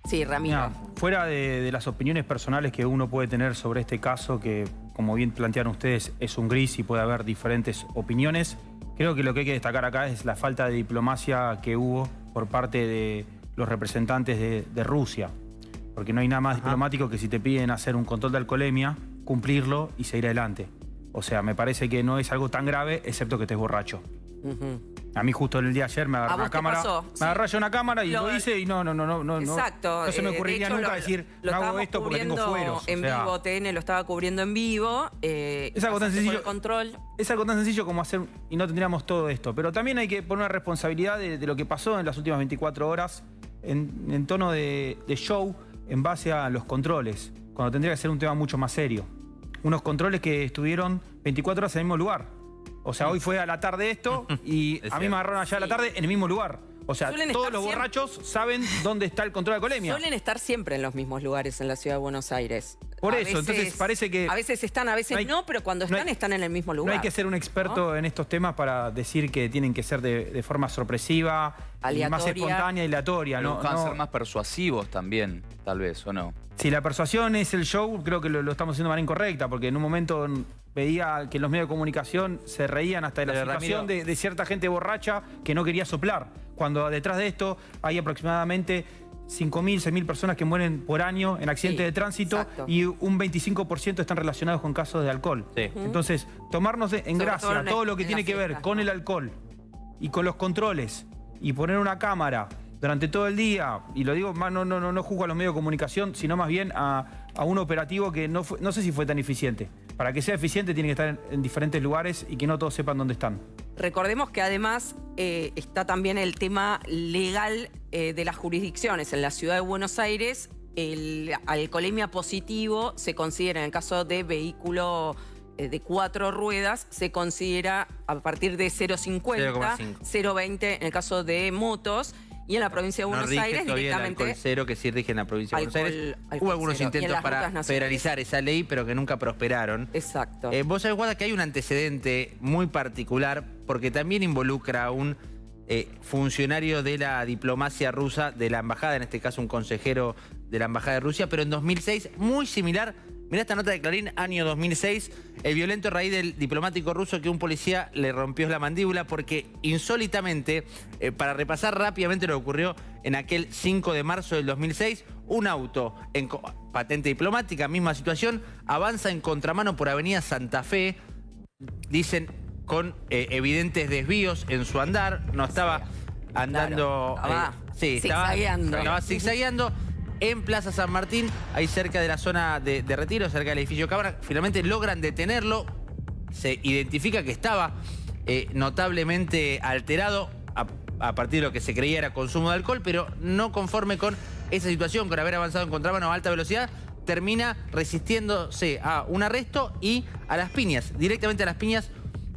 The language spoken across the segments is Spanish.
Sí, Ramiro. Mira, fuera de las opiniones personales que uno puede tener sobre este caso, que como bien plantearon ustedes es un gris y puede haber diferentes opiniones, creo que lo que hay que destacar acá es la falta de diplomacia que hubo por parte de los representantes de Rusia. Porque no hay nada más diplomático que si te piden hacer un control de alcoholemia, cumplirlo y seguir adelante. O sea, me parece que no es algo tan grave, excepto que estés borracho. A mí justo en el día de ayer me agarró una cámara. Me agarró yo una cámara y lo hice y no. Exacto. No se me ocurriría de hecho, nunca decir, no hago esto porque tengo fueros. En vivo, TN lo estaba cubriendo en vivo. Es algo tan sencillo. Es algo tan sencillo como hacer, y no tendríamos todo esto. Pero también hay que poner una responsabilidad de lo que pasó en las últimas 24 horas en tono de show en base a los controles, cuando tendría que ser un tema mucho más serio. Unos controles que estuvieron 24 horas en el mismo lugar. O sea, hoy fue a la tarde esto y a mí me agarraron allá a la tarde en el mismo lugar. O sea, todos los borrachos saben dónde está el control de alcoholemia. Suelen estar siempre en los mismos lugares en la ciudad de Buenos Aires. Por eso, entonces parece que... A veces están, a veces no, pero cuando están en el mismo lugar. No hay que ser un experto en estos temas para decir que tienen que ser de forma sorpresiva, más espontánea y aleatoria. Pero buscan ser más persuasivos también, tal vez, ¿o no? Si la persuasión es el show, creo que lo estamos haciendo de manera incorrecta, porque en un momento veía que los medios de comunicación se reían hasta de la situación de cierta gente borracha que no quería soplar, cuando detrás de esto hay aproximadamente 5.000, 6.000 personas que mueren por año en accidentes de tránsito y un 25% están relacionados con casos de alcohol. Entonces, tomarnos en gracia todo lo que tiene que ver con el alcohol y con los controles y poner una cámara durante todo el día, y lo digo, no juzgo a los medios de comunicación, sino más bien a un operativo que no sé si fue tan eficiente. Para que sea eficiente tiene que estar en diferentes lugares y que no todos sepan dónde están. Recordemos que además está también el tema legal de las jurisdicciones. En la ciudad de Buenos Aires, el alcoholemia positivo se considera, en el caso de vehículo de 4 ruedas, se considera a partir de 0,50, 0,20 en el caso de motos. Y en la provincia de Buenos Aires directamente... El alcohol cero, que sí rige en la provincia de Buenos Aires. Hubo algunos intentos para federalizar esa ley, pero que nunca prosperaron. Exacto. Vos sabés, Guada, que hay un antecedente muy particular, porque también involucra a un funcionario de la diplomacia rusa, de la embajada, en este caso un consejero de la embajada de Rusia, pero en 2006, muy similar. Mirá esta nota de Clarín, año 2006, el violento raíz del diplomático ruso que un policía le rompió la mandíbula porque insólitamente, para repasar rápidamente lo que ocurrió en aquel 5 de marzo del 2006, un auto en patente diplomática, misma situación, avanza en contramano por avenida Santa Fe, dicen con evidentes desvíos en su andar, no estaba andando... Estaba zigzagueando. En Plaza San Martín, ahí cerca de la zona de retiro, cerca del edificio Cámara, finalmente logran detenerlo. Se identifica que estaba notablemente alterado a partir de lo que se creía era consumo de alcohol, pero no conforme con esa situación, con haber avanzado en contramano a alta velocidad, termina resistiéndose a un arresto y a las piñas, directamente a las piñas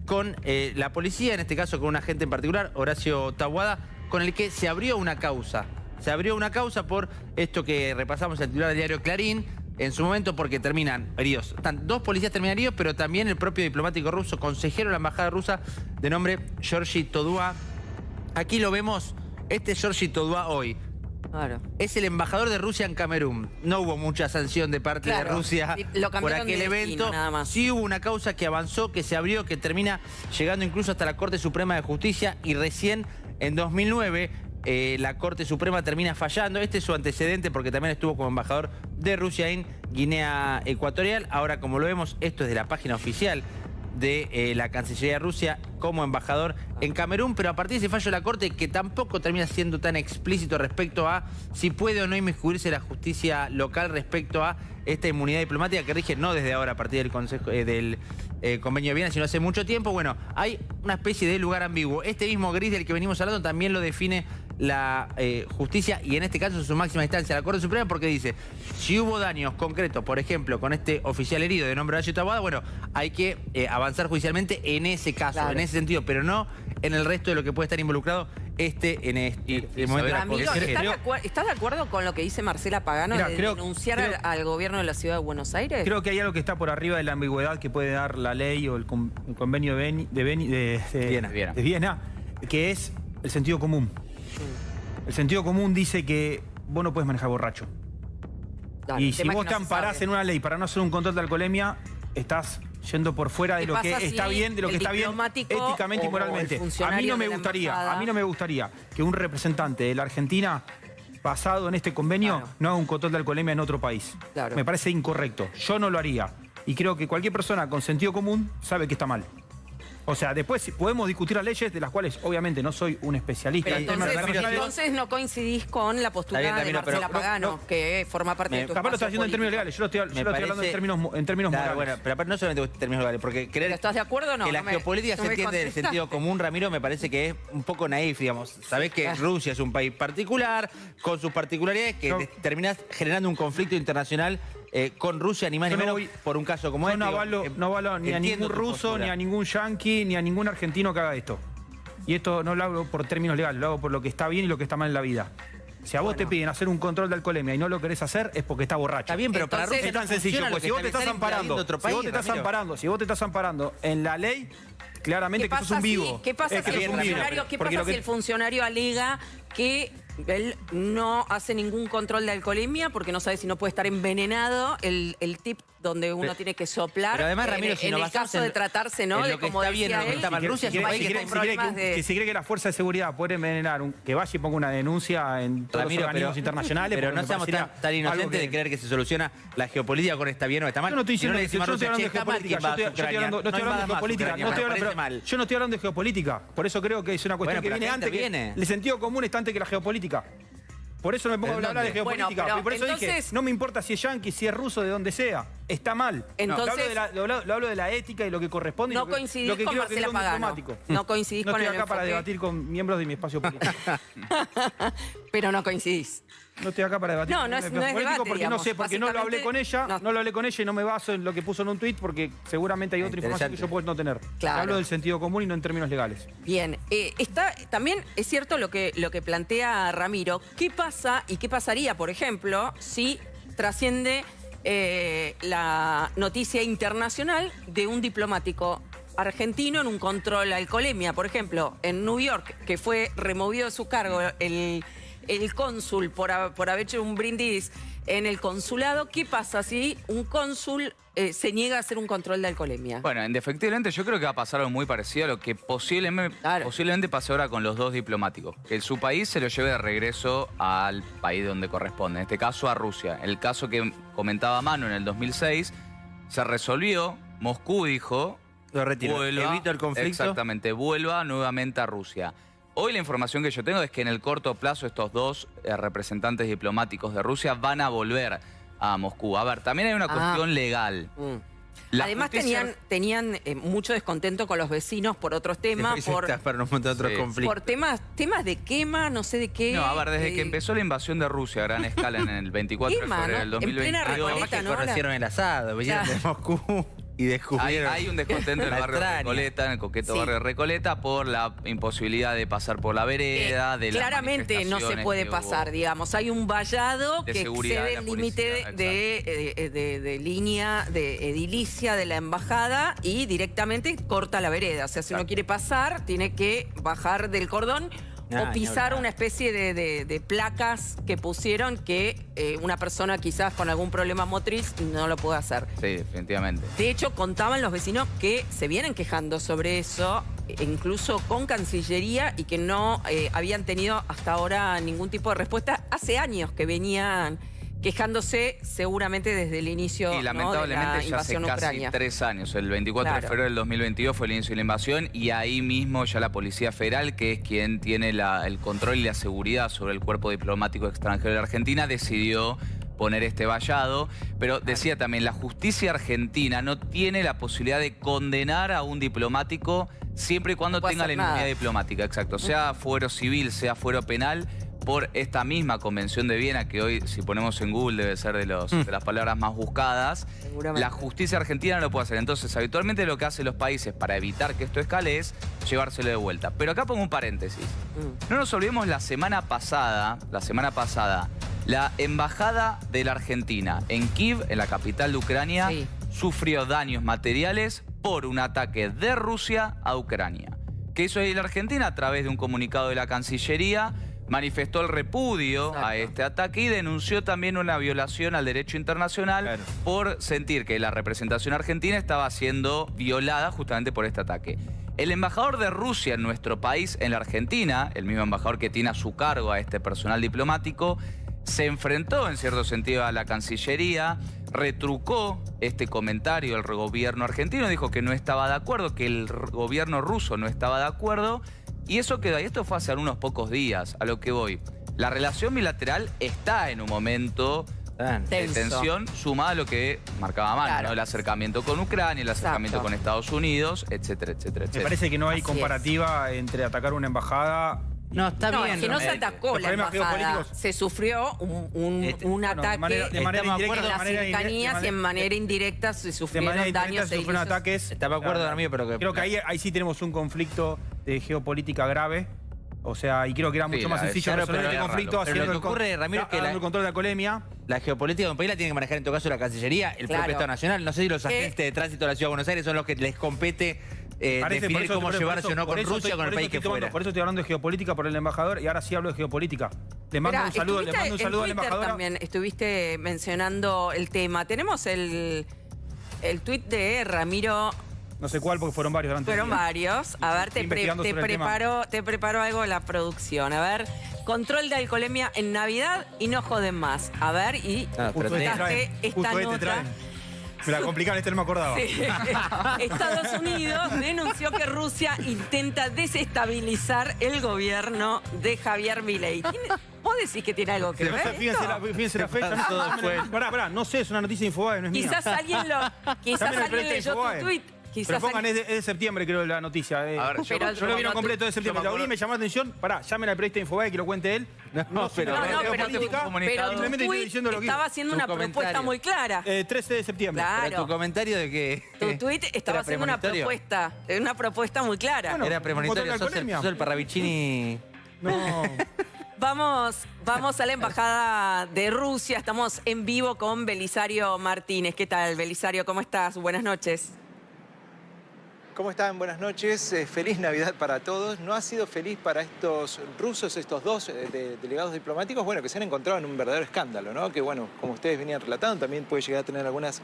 con la policía, en este caso con un agente en particular, Horacio Taboada, con el que se abrió una causa. Se abrió una causa por esto que repasamos en el titular del diario Clarín, en su momento porque terminan heridos. Dos policías terminan heridos, pero también el propio diplomático ruso, consejero de la embajada rusa, de nombre Georgi Todua. Aquí lo vemos, este Georgi Todua hoy. Claro. Es el embajador de Rusia en Camerún. No hubo mucha sanción de parte de Rusia por aquel evento. Sí hubo una causa que avanzó, que se abrió, que termina llegando incluso hasta la Corte Suprema de Justicia y recién en 2009... la Corte Suprema termina fallando. Este es su antecedente porque también estuvo como embajador de Rusia en Guinea Ecuatorial. Ahora, como lo vemos, esto es de la página oficial de la Cancillería de Rusia como embajador en Camerún, pero a partir de ese fallo de la Corte, que tampoco termina siendo tan explícito respecto a si puede o no inmiscuirse la justicia local respecto a esta inmunidad diplomática que rige no desde ahora a partir del Convenio de Viena, sino hace mucho tiempo. Bueno, hay una especie de lugar ambiguo. Este mismo gris del que venimos hablando también lo define la justicia y en este caso su máxima instancia, la Corte Suprema, porque dice, si hubo daños concretos, por ejemplo, con este oficial herido de nombre Horacio Taboada, bueno, hay que avanzar judicialmente en ese caso, en ese sentido, pero no en el resto de lo que puede estar involucrado en este momento. Amigo, ¿estás de acuerdo con lo que dice Marcela Pagano de denunciar al gobierno de la ciudad de Buenos Aires? Creo que hay algo que está por arriba de la ambigüedad que puede dar la ley o el convenio de Viena, que es el sentido común. El sentido común dice que vos no puedes manejar borracho. Claro, Y el si tema es vos que te no se amparás sabe. en una ley para no hacer un control de alcoholemia, estás yendo por fuera de ¿Qué lo que pasa está si bien, de lo que el está bien diplomático éticamente y o moralmente. el A mí funcionario no me de la gustaría, embajada? a mí no me gustaría que un representante de la Argentina, basado en este convenio, Claro. no haga un control de alcoholemia en otro país. Claro. Me parece incorrecto. Yo no lo haría. Y creo que cualquier persona con sentido común sabe que está mal. O sea, después podemos discutir las leyes, de las cuales obviamente no soy un especialista Pero en temas entonces no coincidís con la postura Está bien, de Ramiro, pero Marcela Pagano, que forma parte de tu Capaz lo estás espacio haciendo en términos legales, político. yo lo estoy hablando en términos Claro, morales. bueno, pero aparte no solamente en términos legales, porque creer ¿Pero estás de acuerdo o no? que la No me- geopolítica no se me entiende del contestaste. sentido común, Ramiro, me parece que es un poco naif, digamos. Sabés que Rusia es un país particular, con sus particularidades, que No. terminás generando un conflicto internacional con Rusia, ni más Yo ni no menos, voy- por un caso como Yo este. no digo, avalo ni a entiendo ningún tu ruso, postura. ni a ningún yanqui, ni a ningún argentino que haga esto. Y esto no lo hago por términos legales, lo hago por lo que está bien y lo que está mal en la vida. Si a vos te piden hacer un control de alcoholemia y no lo querés hacer, es porque está borracho. Está bien, pero para Entonces, Rusia Es tan no sencillo, funciona lo pues que si vos te está estás amparando, invadiendo otro si país, vos te estás Ramiro. amparando, si vos te estás amparando en la ley, claramente que sos un vivo. ¿Qué pasa Es que si el sos un vivo. funcionario, qué Porque pasa lo que- si el funcionario alega que él no hace ningún control de alcoholemia porque no sabe si no puede estar envenenado? El tip donde uno tiene que soplar. Pero además, Ramiro, en, si en nos el basamos caso de en- tratarse, ¿no? en lo De que como está bien, decía en lo que él, está mal. Rusia es un país que está con problemas de... si cree que las fuerzas de seguridad pueden envenenar, que vaya y ponga una denuncia en todos Ramiro, los organismos internacionales. pero porque no me seamos parecería tan inocentes algo que- de creer que se soluciona la geopolítica con está bien o está mal. Yo no estoy Si diciendo le que yo decimos no a estoy Rusia, hablando de "Che, está mal que geopolítica, invada no estoy Ucrania, hablando de no invadas más geopolítica, Ucrania, no estoy me hablando- parece mal". yo no estoy hablando de geopolítica, por eso creo que es una cuestión Bueno, que pero viene acá antes, que viene. el sentido común está antes que la geopolítica. Por eso me pongo a ¿En hablar de dónde? geopolítica. Bueno, pero por eso dije, entonces- no me importa si es yanqui, si es ruso, de donde sea. Está mal. Entonces- lo hablo de la ética y lo que corresponde. y No lo que- coincidís lo que con creo que es Marcela lo Pagano. diplomático. No coincidís No con estoy el acá para enfoque. debatir con miembros de mi espacio político. Pero no coincidís. No estoy acá para debatir No, con no mi es- espacio no es político debate, porque no digamos. sé, porque no lo hablé con ella, Básicamente, no lo hablé con ella y no me baso en lo que puso en un tuit porque seguramente hay otra información que yo puedo no tener. Claro. Hablo del sentido común y no en términos legales. Bien, también es cierto lo que plantea Ramiro. ¿Qué pasa y qué pasaría, por ejemplo, si trasciende la noticia internacional de un diplomático argentino en un control a alcoholemia? Por ejemplo, en New York, que fue removido de su cargo el cónsul por haber hecho un brindis en el consulado. ¿Qué pasa si un cónsul se niega a hacer un control de alcoholemia? Bueno, indefectiblemente yo creo que va a pasar algo muy parecido a lo que posiblemente pase ahora con los dos diplomáticos. Que su país se lo lleve de regreso al país donde corresponde, en este caso a Rusia. El caso que comentaba Manu en el 2006 se resolvió, Moscú dijo... Lo retiro. Evito el conflicto. Exactamente, vuelva nuevamente a Rusia. Hoy la información que yo tengo es que en el corto plazo estos dos representantes diplomáticos de Rusia van a volver a Moscú. A ver, también hay una cuestión legal. La Además justicia- tenían mucho descontento con los vecinos por otros temas, Para un montón de otros Sí. conflictos. por temas de quema, no sé de qué. No, a ver, desde que empezó la invasión de Rusia a gran escala en el 24 de Quema, febrero del ¿no? En plena 2022... Además que ¿no? conocieron el asado, vinieron Claro. de Moscú y descubrieron. Hay un descontento en el la barrio de extraña. Recoleta, en el coqueto Sí. barrio de Recoleta, por la imposibilidad de pasar por la vereda, de las claramente no se manifestaciones puede que pasar, hubo. digamos. Hay un vallado De que seguridad de excede la el límite policía, de línea de edilicia de la embajada y directamente corta la vereda. O sea, si uno Exacto. quiere pasar, tiene que bajar del cordón o Ni pisar hablar. una especie de placas que pusieron que una persona quizás con algún problema motriz no lo puede hacer. Sí, definitivamente. De hecho, contaban los vecinos que se vienen quejando sobre eso, incluso con Cancillería, y que no habían tenido hasta ahora ningún tipo de respuesta. Hace años que venían quejándose, seguramente desde el inicio, Y ¿no?, lamentablemente de la ya hace invasión casi ucrania. 3 años. El 24 Claro. de febrero del 2022 fue el inicio de la invasión y ahí mismo ya la Policía Federal, que es quien tiene el control y la seguridad sobre el cuerpo diplomático extranjero de Argentina, decidió poner este vallado. Pero decía también, la justicia argentina no tiene la posibilidad de condenar a un diplomático siempre y cuando No puede tenga la hacer inmunidad nada. diplomática. Exacto. Sea fuero civil, sea fuero penal, por esta misma Convención de Viena, que hoy, si ponemos en Google, debe ser de las palabras más buscadas. Seguramente. La justicia argentina no lo puede hacer. Entonces, habitualmente lo que hacen los países para evitar que esto escale es llevárselo de vuelta. Pero acá pongo un paréntesis. No nos olvidemos la semana pasada, la embajada de la Argentina en Kiev, en la capital de Ucrania, Sí. sufrió daños materiales por un ataque de Rusia a Ucrania. ¿Qué hizo ahí la Argentina? A través de un comunicado de la Cancillería, manifestó el repudio a este ataque y denunció también una violación al derecho internacional por sentir que la representación argentina estaba siendo violada justamente por este ataque. El embajador de Rusia en nuestro país, en la Argentina, el mismo embajador que tiene a su cargo a este personal diplomático, se enfrentó en cierto sentido a la Cancillería, retrucó este comentario del gobierno argentino, dijo que no estaba de acuerdo, que el gobierno ruso no estaba de acuerdo, y eso quedó ahí. Esto fue hace unos pocos días, a lo que voy. La relación bilateral está en un momento de tensión, sumada a lo que marcaba Manu, ¿no? El acercamiento con Ucrania, el acercamiento con Estados Unidos, etcétera, etcétera, etcétera. Me parece que no hay comparativa entre atacar una embajada... No, está bien. Es que no se atacó la embajada, se sufrió un ataque de manera en las cercanías y en manera indirecta se sufrieron daños. Se sufrieron ataques. Estaba de acuerdo, amigo, pero creo que ahí sí tenemos un conflicto de geopolítica grave. O sea, y creo que era mucho más sencillo resolver este conflicto haciendo lo que ocurre, Ramiro, es que el control de alcoholemia. La geopolítica de un país la tiene que manejar en todo caso la Cancillería, el propio Estado Nacional. No sé si los agentes de tránsito de la Ciudad de Buenos Aires son los que les compete definir cómo llevarse o no con Rusia o con el país que fuera. Por eso estoy hablando de geopolítica por el embajador y ahora sí hablo de geopolítica. Le mando un saludo a la embajadora. También estuviste mencionando el tema. Tenemos el tuit de Ramiro. No sé cuál, porque fueron varios durante Fueron varios. A ver, te preparo algo de la producción. A ver, control de alcoholemia en Navidad y no joden más. A ver, y esta nota. Me la complicaron, no me acordaba. Sí. Estados Unidos denunció que Rusia intenta desestabilizar el gobierno de Javier Milei. ¿Vos decís que tiene algo que ver? Fíjense la fecha. Pará, no sé, es una noticia de Infobae, no es mía. Quizás alguien leyó tu tuit. Pero pongan, es de septiembre, creo, la noticia. A ver, yo lo vi completo de septiembre. Lo vi, me llamó la atención. Pará, llamen al periodista de Infobae que lo cuente él. Pero tu estaba haciendo una propuesta muy clara. 13 de septiembre. Claro. Pero tu comentario de que... Tu tuit estaba haciendo una propuesta muy clara. Bueno, era premonitorio, sos el Parravicini... No... Vamos a la embajada de Rusia. Estamos en vivo con Belisario Martínez. ¿Qué tal, Belisario? ¿Cómo estás? Buenas noches. ¿Cómo están? Buenas noches. Feliz Navidad para todos. No ha sido feliz para estos rusos, estos dos delegados diplomáticos, bueno, que se han encontrado en un verdadero escándalo, ¿no? Que, bueno, como ustedes venían relatando, también puede llegar a tener algunas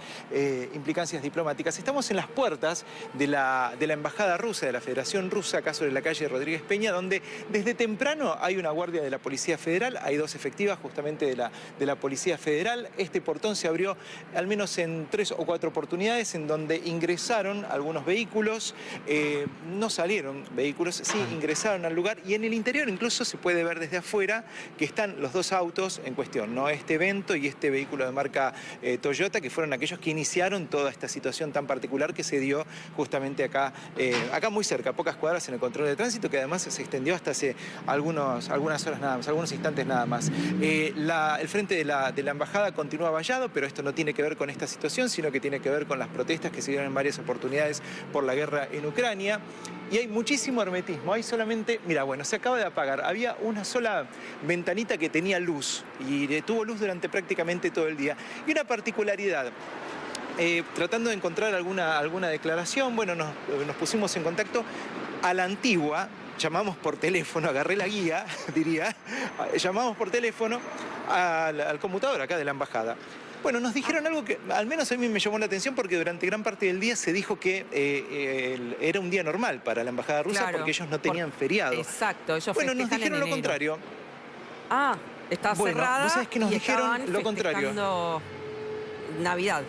implicancias diplomáticas. Estamos en las puertas de la embajada rusa, de la Federación Rusa, acá sobre la calle Rodríguez Peña, donde desde temprano hay una guardia de la Policía Federal, hay dos efectivas justamente de la Policía Federal. Este portón se abrió al menos en 3 o 4 oportunidades en donde ingresaron algunos vehículos. No salieron vehículos, sí ingresaron al lugar y en el interior incluso se puede ver desde afuera que están los dos autos en cuestión, ¿no? Este evento y este vehículo de marca Toyota, que fueron aquellos que iniciaron toda esta situación tan particular que se dio justamente acá muy cerca, a pocas cuadras en el control de tránsito, que además se extendió hasta hace algunas horas nada más, algunos instantes nada más. El frente de la embajada continúa vallado, pero esto no tiene que ver con esta situación, sino que tiene que ver con las protestas que se dieron en varias oportunidades por la guerra en Ucrania, y hay muchísimo hermetismo. Hay solamente, mira, bueno, se acaba de apagar. Había una sola ventanita que tenía luz y tuvo luz durante prácticamente todo el día. Y una particularidad, tratando de encontrar alguna declaración, bueno, nos pusimos en contacto a la antigua. Llamamos por teléfono, agarré la guía, diría, llamamos por teléfono al conmutador acá de la embajada. Bueno, nos dijeron algo que al menos a mí me llamó la atención porque durante gran parte del día se dijo que era un día normal para la embajada rusa, claro, porque ellos no tenían feriado. Exacto, ellos bueno, nos dijeron lo contrario. Ah, está cerrada. Vos sabés que nos dijeron lo contrario. Navidad.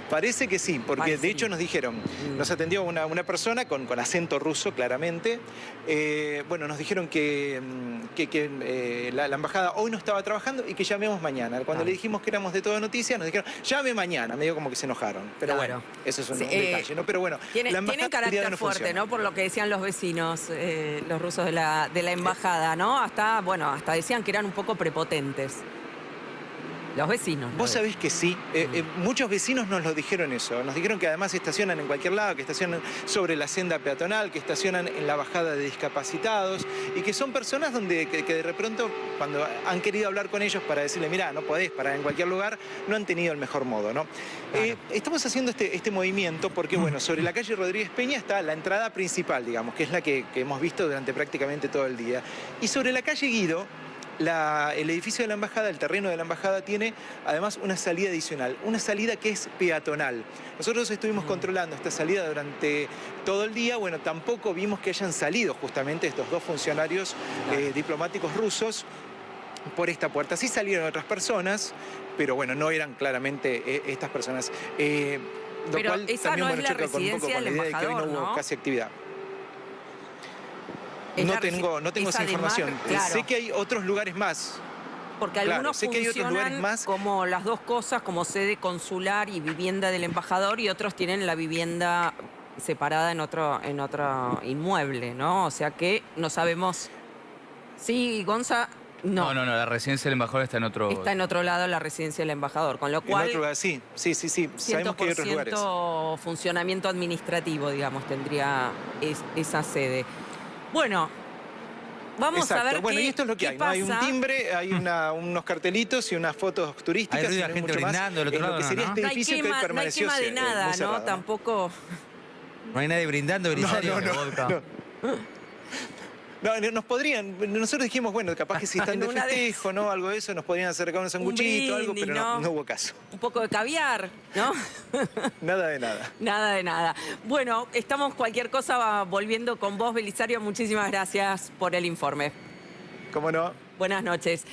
Parece que sí, porque de hecho nos dijeron, nos atendió una persona con acento ruso claramente, bueno, nos dijeron que la embajada hoy no estaba trabajando y que llamemos mañana. Cuando le dijimos que éramos de Todo Noticias, nos dijeron, llame mañana, medio como que se enojaron. Pero bueno, eso es un detalle, ¿no? Pero bueno, tienen carácter fuerte, ¿no? Por lo que decían los vecinos, los rusos de la embajada, ¿no? Hasta decían que eran un poco prepotentes. Los vecinos. Vos sabés que sí. Muchos vecinos nos lo dijeron eso. Nos dijeron que además estacionan en cualquier lado, que estacionan sobre la senda peatonal, que estacionan en la bajada de discapacitados y que son personas que de repente cuando han querido hablar con ellos para decirle, mira, no podés parar en cualquier lugar, no han tenido el mejor modo, ¿no? Claro. Estamos haciendo este movimiento porque, bueno, sobre la calle Rodríguez Peña está la entrada principal, digamos, que es la que hemos visto durante prácticamente todo el día. Y sobre la calle Guido, el edificio de la embajada, el terreno de la embajada, tiene además una salida adicional, una salida que es peatonal. Nosotros estuvimos controlando esta salida durante todo el día. Bueno, tampoco vimos que hayan salido justamente estos dos funcionarios diplomáticos rusos por esta puerta. Sí salieron otras personas, pero bueno, no eran claramente estas personas. Pero cual esa no es la residencia del embajador, de que hoy no hubo casi actividad. No tengo esa información. Claro. Sé que hay otros lugares más. Porque algunos funcionan como las dos cosas, como sede consular y vivienda del embajador, y otros tienen la vivienda separada en otro inmueble, ¿no? O sea que no sabemos. Sí, Gonza, no. No, la residencia del embajador está en otro... Está en otro lado la residencia del embajador, con lo cual... En otro lugar, sí. Sabemos que hay otros lugares. Funcionamiento administrativo, digamos, tendría esa sede. Bueno, vamos a ver y esto es lo que hay, ¿no? Hay un timbre, hay unos cartelitos y unas fotos turísticas. Hay gente brindando del otro lado, que sería este edificio que hoy permaneció no hay quema de nada, ¿no? Tampoco... No hay nadie brindando, Belisario. No, nosotros dijimos, bueno, capaz que si están de festejo, ¿no? Algo de eso, nos podrían acercar un sanguchito, algo, pero no hubo caso. Un poco de caviar, ¿no? Nada de nada. Nada de nada. Bueno, estamos cualquier cosa volviendo con vos, Belisario. Muchísimas gracias por el informe. ¿Cómo no? Buenas noches.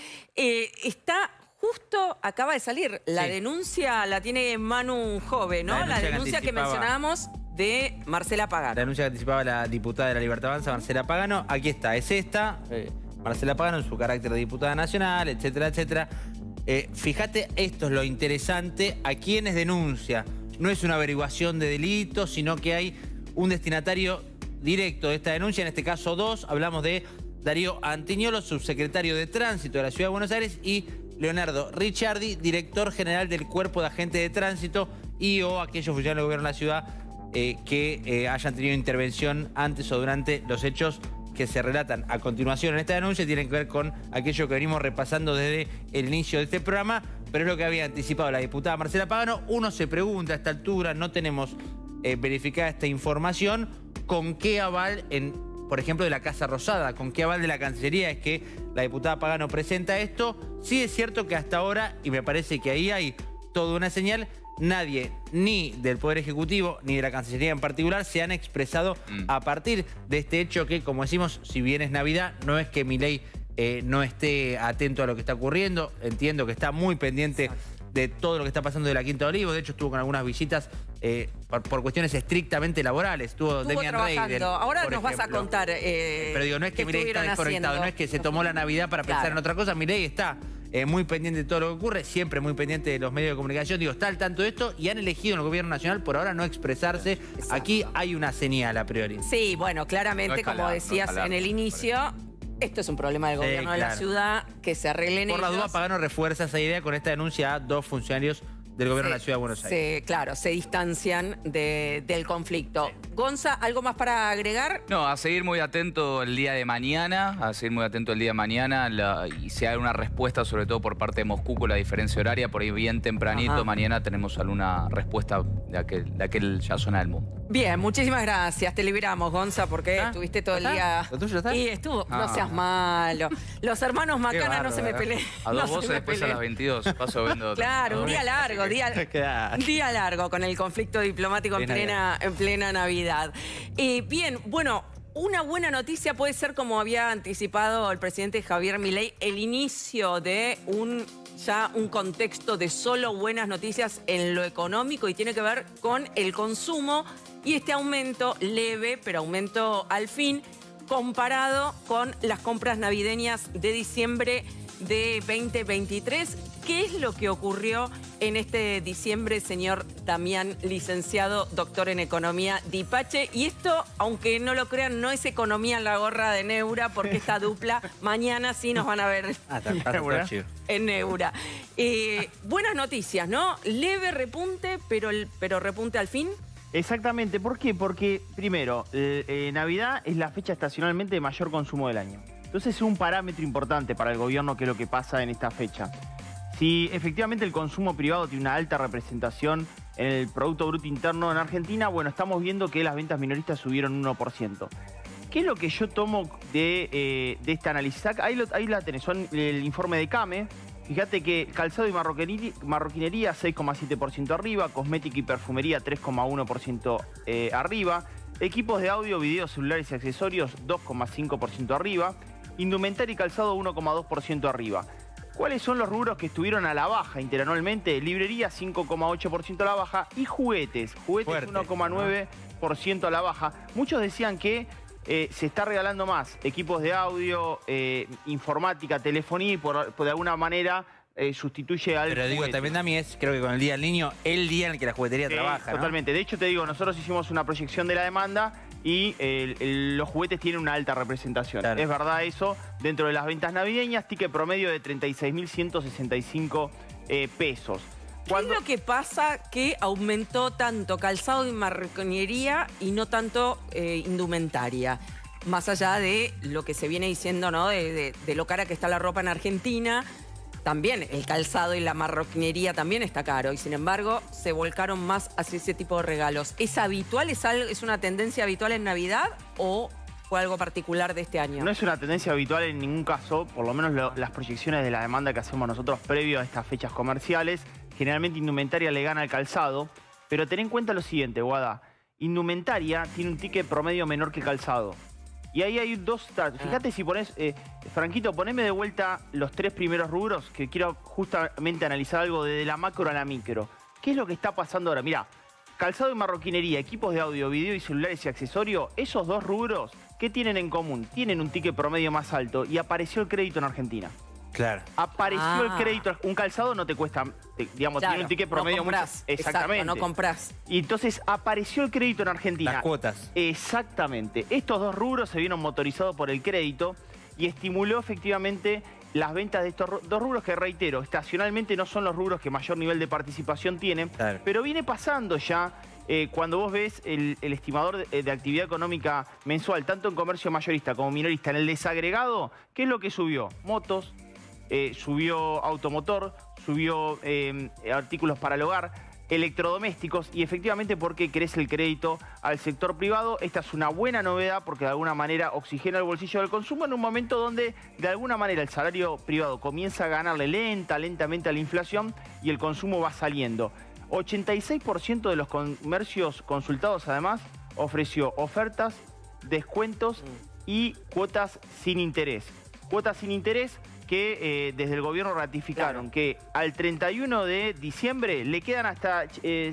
Acaba de salir la denuncia, la tiene Manu Jove, ¿no? La denuncia que mencionábamos de Marcela Pagano. La denuncia que anticipaba la diputada de la Libertad Avanza, Marcela Pagano. Aquí está, es esta. Marcela Pagano en su carácter de diputada nacional, etcétera, etcétera. Fíjate, esto es lo interesante, a quienes denuncia. No es una averiguación de delitos, sino que hay un destinatario directo de esta denuncia, en este caso dos. Hablamos de Darío Antiñolo, subsecretario de Tránsito de la Ciudad de Buenos Aires, y Leonardo Ricciardi, director general del Cuerpo de Agentes de Tránsito, o aquellos funcionarios del gobierno de la ciudad que hayan tenido intervención antes o durante los hechos que se relatan a continuación en esta denuncia. Tienen que ver con aquello que venimos repasando desde el inicio de este programa, pero es lo que había anticipado la diputada Marcela Pagano. Uno se pregunta a esta altura, no tenemos verificada esta información, ¿con qué aval por ejemplo, de la Casa Rosada, con qué aval de la Cancillería es que la diputada Pagano presenta esto? Sí es cierto que hasta ahora, y me parece que ahí hay toda una señal, nadie, ni del Poder Ejecutivo, ni de la Cancillería en particular, se han expresado a partir de este hecho que, como decimos, si bien es Navidad, no es que Milei no esté atento a lo que está ocurriendo. Entiendo que está muy pendiente de todo lo que está pasando de la Quinta de Olivos. De hecho, estuvo con algunas visitas por cuestiones estrictamente laborales. Estuvo Demian Reidel, ahora por nos vas a contar. Pero digo, no es que Milei está desconectado, no es que se tomó la Navidad para pensar en otra cosa. Milei está muy pendiente de todo lo que ocurre, siempre muy pendiente de los medios de comunicación. Digo, está al tanto de esto y han elegido en el gobierno nacional por ahora no expresarse. Exacto. Aquí hay una señal a priori. Sí, bueno, claramente, como decías en el inicio, esto es un problema del gobierno de la ciudad, que se arreglen ellos. Por la duda, Pagano refuerza esa idea con esta denuncia a dos funcionarios del gobierno de la Ciudad de Buenos Aires. Claro, se distancian del conflicto. Sí. Gonza, ¿algo más para agregar? No, a seguir muy atento el día de mañana, y si hay una respuesta, sobre todo por parte de Moscú con la diferencia horaria, por ahí bien tempranito, mañana tenemos alguna respuesta de aquel ya zona del mundo. Bien, muchísimas gracias. Te liberamos, Gonza, porque estuviste todo el día... ¿Lo tuyo está? Y estuvo, no seas malo. Los hermanos Macana no se me peleen. A dos voces después a las 22, paso viendo... Claro, un día largo, día largo con el conflicto diplomático en plena Navidad. Bien, bueno, una buena noticia puede ser, como había anticipado el presidente Javier Milei, el inicio de un contexto de solo buenas noticias en lo económico, y tiene que ver con el consumo y este aumento leve, pero aumento al fin, comparado con las compras navideñas de diciembre de 2023. ¿Qué es lo que ocurrió en este diciembre, señor Damián, licenciado, doctor en Economía, Dipache. Y esto, aunque no lo crean, no es economía en la gorra de Neura, porque esta dupla mañana sí nos van a ver en Neura. Buenas noticias, ¿no? Leve repunte, pero repunte al fin. Exactamente. ¿Por qué? Porque, primero, Navidad es la fecha estacionalmente de mayor consumo del año. Entonces es un parámetro importante para el gobierno que es lo que pasa en esta fecha. Si efectivamente el consumo privado tiene una alta representación en el Producto Bruto Interno en Argentina, bueno, estamos viendo que las ventas minoristas subieron un 1%. ¿Qué es lo que yo tomo de este análisis? Ahí la tenés, son el informe de CAME. Fíjate que calzado y marroquinería 6,7% arriba, cosmética y perfumería 3,1% arriba, equipos de audio, video, celulares y accesorios 2,5% arriba, indumentaria y calzado 1,2% arriba. ¿Cuáles son los rubros que estuvieron a la baja interanualmente? Librería 5,8% a la baja y juguetes 1,9% a la baja. Muchos decían que se está regalando más equipos de audio, informática, telefonía y por de alguna manera sustituye al Pero digo, juguete. también a mí creo que con el Día del Niño, el día en el que la juguetería trabaja, ¿no? Totalmente. De hecho, te digo, nosotros hicimos una proyección de la demanda y los juguetes tienen una alta representación. Claro. Es verdad eso, dentro de las ventas navideñas, ticket promedio de 36.165 pesos. ¿Qué es lo que pasa que aumentó tanto calzado y marroquinería y no tanto indumentaria? Más allá de lo que se viene diciendo, ¿no? De lo cara que está la ropa en Argentina, también el calzado y la marroquinería también está caro y sin embargo se volcaron más hacia ese tipo de regalos. ¿Es habitual? ¿Es una tendencia habitual en Navidad o fue algo particular de este año? No es una tendencia habitual en ningún caso, por lo menos las proyecciones de la demanda que hacemos nosotros previo a estas fechas comerciales. Generalmente indumentaria le gana al calzado, pero ten en cuenta lo siguiente, Guada. Indumentaria tiene un ticket promedio menor que calzado. Y ahí hay dos... Fíjate si pones... Franquito, poneme de vuelta los 3 primeros rubros, que quiero justamente analizar algo desde la macro a la micro. ¿Qué es lo que está pasando ahora? Mirá, calzado y marroquinería, equipos de audio, video y celulares y accesorios, esos 2 rubros, ¿qué tienen en común? Tienen un ticket promedio más alto y apareció el crédito en Argentina. Claro. Apareció el crédito. Un calzado no te cuesta, digamos, Claro, tiene un ticket promedio no comprás, exactamente. Exacto, no comprás. Y entonces apareció el crédito en Argentina. Las cuotas. Exactamente. Estos 2 rubros se vieron motorizados por el crédito y estimuló efectivamente las ventas de estos 2 rubros que, reitero, estacionalmente no son los rubros que mayor nivel de participación tienen, Claro. pero viene pasando ya. Cuando vos ves el estimador de actividad económica mensual, tanto en comercio mayorista como minorista, en el desagregado, ¿qué es lo que subió? Motos, subió automotor, subió artículos para el hogar, electrodomésticos y efectivamente porque crece el crédito al sector privado. Esta es una buena novedad porque de alguna manera oxigena el bolsillo del consumo en un momento donde de alguna manera el salario privado comienza a ganarle lentamente a la inflación y el consumo va saliendo. 86% de los comercios consultados además ofreció ofertas, descuentos y cuotas sin interés. Cuotas sin interés que desde el gobierno ratificaron que al 31 de diciembre le quedan hasta,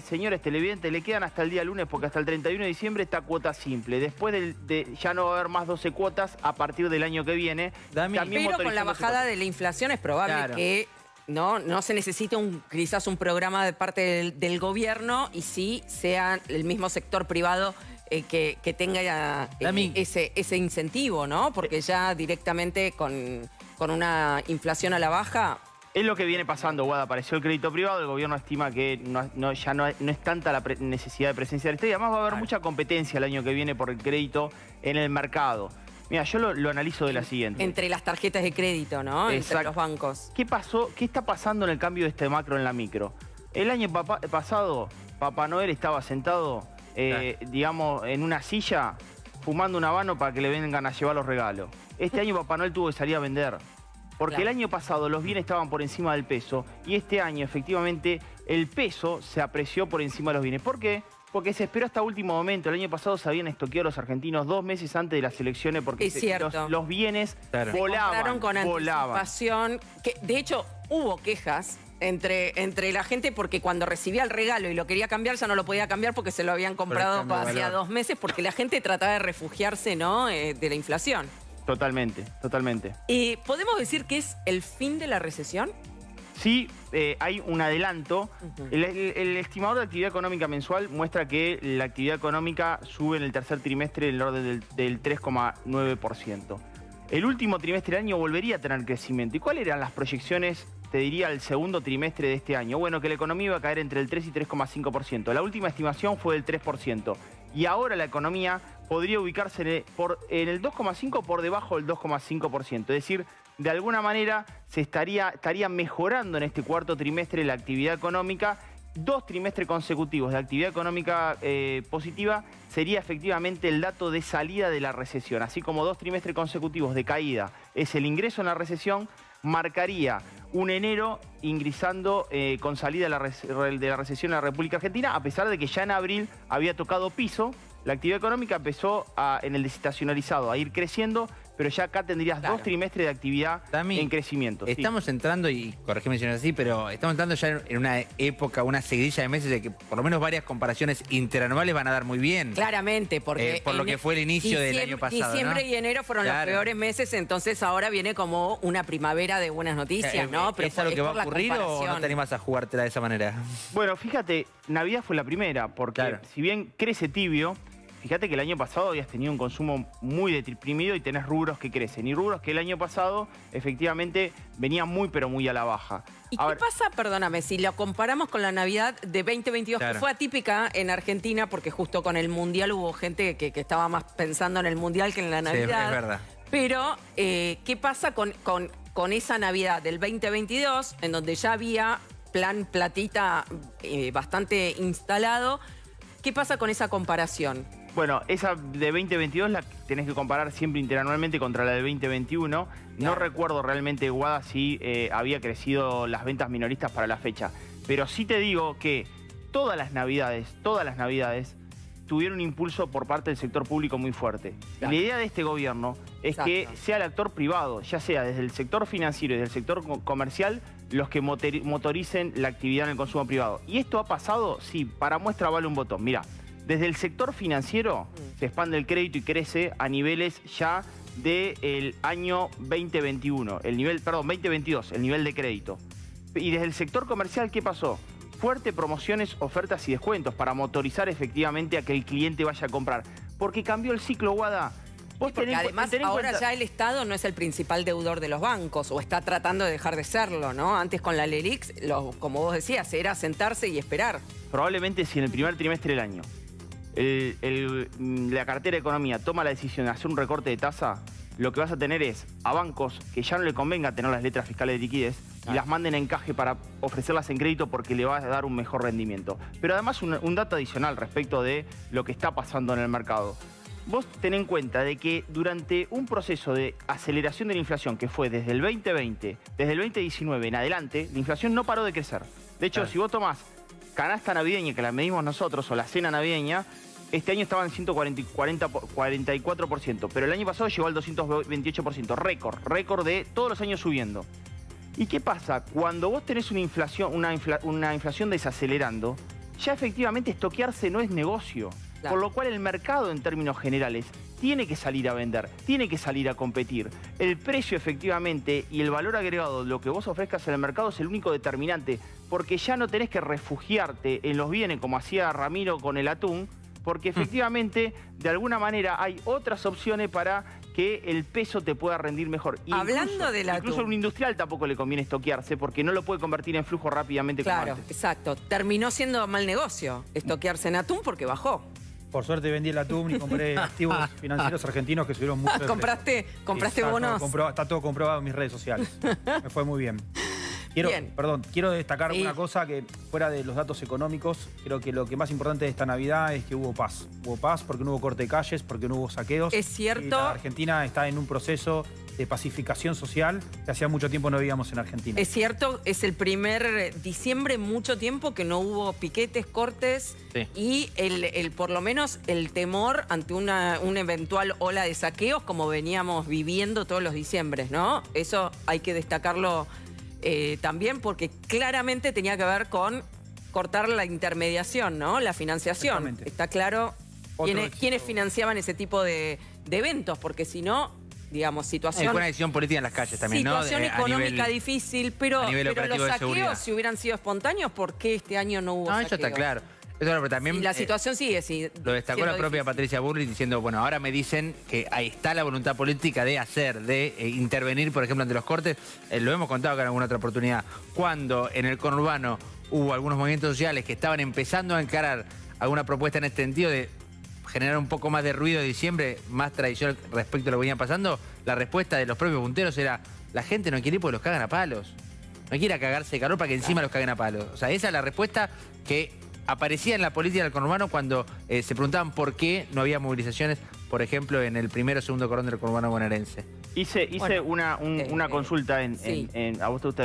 señores televidentes, le quedan hasta el día lunes porque hasta el 31 de diciembre está cuota simple. Después ya no va a haber más 12 cuotas a partir del año que viene. Pero con la bajada de la inflación es probable que no se necesite quizás un programa de parte del gobierno y sí sea el mismo sector privado que tenga ese incentivo, ¿no? Porque ya directamente con una inflación a la baja... Es lo que viene pasando, Guada. Apareció el crédito privado, el gobierno estima que ya no es tanta la necesidad de presencia del Estado y además va a haber mucha competencia el año que viene por el crédito en el mercado. Mira, yo lo analizo de la siguiente. Entre las tarjetas de crédito, ¿no? Exacto. Entre los bancos. ¿Qué pasó? ¿Qué está pasando en el cambio de este macro en la micro? El año pasado, Papá Noel estaba sentado, digamos, en una silla, fumando un habano para que le vengan a llevar los regalos. Este año Papá Noel tuvo que salir a vender. Porque el año pasado los bienes estaban por encima del peso y este año, efectivamente, el peso se apreció por encima de los bienes. ¿Por qué? Porque se esperó hasta último momento. El año pasado se habían estoqueado los argentinos 2 meses antes de las elecciones porque los bienes volaban. Con anticipación. De hecho, hubo quejas entre la gente porque cuando recibía el regalo y lo quería cambiar ya no lo podía cambiar porque se lo habían comprado hacía 2 meses porque la gente trataba de refugiarse, ¿no? De la inflación. Totalmente, totalmente. ¿Podemos decir que es el fin de la recesión? Sí, hay un adelanto. El estimador de actividad económica mensual muestra que la actividad económica sube en el tercer trimestre en el orden del 3,9%. El último trimestre del año volvería a tener crecimiento. ¿Y cuáles eran las proyecciones, te diría, el segundo trimestre de este año? Bueno, que la economía iba a caer entre el 3 y 3,5%. La última estimación fue del 3%. Y ahora la economía podría ubicarse en el 2,5% por debajo del 2,5%. Es decir, de alguna manera se estaría mejorando en este cuarto trimestre la actividad económica. 2 trimestres consecutivos de actividad económica positiva sería efectivamente el dato de salida de la recesión. Así como 2 trimestres consecutivos de caída es el ingreso en la recesión, marcaría un enero ingresando con salida de la recesión en la República Argentina, a pesar de que ya en abril había tocado piso. La actividad económica empezó en el desestacionalizado a ir creciendo, pero ya acá tendrías 2 trimestres de actividad en crecimiento. Estamos entrando, y corregime si no es así, pero estamos entrando ya en una época, una seguidilla de meses de que por lo menos varias comparaciones interanuales van a dar muy bien. Claramente, porque por lo que fue el inicio del año pasado, diciembre, ¿no? y enero fueron los peores meses, entonces ahora viene como una primavera de buenas noticias, ¿no? Pero ¿es algo que va a ocurrir o no te animas a jugártela de esa manera? Bueno, fíjate, Navidad fue la primera, porque si bien crece tibio, fíjate que el año pasado habías tenido un consumo muy deprimido y tenés rubros que crecen. Y rubros que el año pasado efectivamente venían muy pero muy a la baja. ¿Y qué pasa, perdóname, si lo comparamos con la Navidad de 2022, que fue atípica en Argentina, porque justo con el Mundial hubo gente que estaba más pensando en el Mundial que en la Navidad? Sí, es verdad. Pero, ¿qué pasa con esa Navidad del 2022, en donde ya había plan platita bastante instalado? ¿Qué pasa con esa comparación? Bueno, esa de 2022 la tenés que comparar siempre interanualmente contra la de 2021. No recuerdo realmente, Guada, si había crecido las ventas minoristas para la fecha. Pero sí te digo que todas las navidades tuvieron un impulso por parte del sector público muy fuerte. La idea de este gobierno es que sea el actor privado, ya sea desde el sector financiero y del sector comercial, los que motoricen la actividad en el consumo privado. ¿Y esto ha pasado? Sí, para muestra vale un botón. Mirá, desde el sector financiero se expande el crédito y crece a niveles ya del año 2021, 2022, el nivel de crédito. Y desde el sector comercial, ¿qué pasó? Fuerte promociones, ofertas y descuentos para motorizar efectivamente a que el cliente vaya a comprar. Porque cambió el ciclo, Guada. Porque además ahora ya el Estado no es el principal deudor de los bancos, o está tratando de dejar de serlo, ¿no? Antes con la LELIX, como vos decías, era sentarse y esperar. Probablemente si en el primer trimestre del año la cartera de economía toma la decisión de hacer un recorte de tasa, lo que vas a tener es a bancos que ya no le convenga tener las letras fiscales de liquidez y las manden a encaje para ofrecerlas en crédito porque le va a dar un mejor rendimiento. Pero además un dato adicional respecto de lo que está pasando en el mercado. Vos ten en cuenta de que durante un proceso de aceleración de la inflación que fue desde el 2020, desde el 2019 en adelante, la inflación no paró de crecer. De hecho, si vos tomás canasta navideña, que la medimos nosotros, o la cena navideña, este año estaba en 144%, pero el año pasado llegó al 228%, récord de todos los años subiendo. ¿Y qué pasa? Cuando vos tenés una inflación desacelerando, ya efectivamente estoquearse no es negocio. Por lo cual el mercado en términos generales tiene que salir a vender, tiene que salir a competir. El precio efectivamente y el valor agregado de lo que vos ofrezcas en el mercado es el único determinante, porque ya no tenés que refugiarte en los bienes como hacía Ramiro con el atún, porque efectivamente de alguna manera hay otras opciones para que el peso te pueda rendir mejor. Hablando del atún. Incluso a un industrial tampoco le conviene estoquearse porque no lo puede convertir en flujo rápidamente como antes. Exacto. Terminó siendo mal negocio estoquearse en atún porque bajó. Por suerte vendí el atún y compré activos financieros argentinos que subieron mucho. ¿Compraste bonos? Está todo comprobado en mis redes sociales. Me fue muy bien. Quiero destacar una cosa que fuera de los datos económicos, creo que lo que más importante de esta Navidad es que hubo paz. Hubo paz porque no hubo corte de calles, porque no hubo saqueos. Es cierto. Y la Argentina está en un proceso de pacificación social que hacía mucho tiempo no veíamos en Argentina. Es cierto, es el primer diciembre mucho tiempo que no hubo piquetes, cortes y por lo menos el temor ante una eventual ola de saqueos como veníamos viviendo todos los diciembres, ¿no? Eso hay que destacarlo también porque claramente tenía que ver con cortar la intermediación, ¿no? La financiación. Está claro quiénes financiaban ese tipo de eventos, porque si no, digamos, Fue situación... una decisión política en las calles también, Situación ¿no? económica difícil, pero a nivel los operativo de seguridad. saqueos, si hubieran sido espontáneos, ¿por qué este año no hubo No, saqueos? eso está claro. Eso, pero también, Y la situación sigue, sí. lo destacó la propia Patricia Bullrich diciendo, bueno, ahora me dicen que ahí está la voluntad política de hacer, de intervenir, por ejemplo, ante los cortes. Lo hemos contado acá en alguna otra oportunidad. Cuando en el conurbano hubo algunos movimientos sociales que estaban empezando a encarar alguna propuesta en este sentido de generar un poco más de ruido de diciembre, más tradicional respecto a lo que venía pasando, la respuesta de los propios punteros era, la gente no quiere ir porque los cagan a palos. No quiere cagarse de calor para que encima los caguen a palos. O sea, esa es la respuesta que aparecía en la política del conurbano cuando se preguntaban por qué no había movilizaciones, por ejemplo, en el primero o segundo cordón del conurbano bonaerense. Hice una consulta sí. a vos te gusta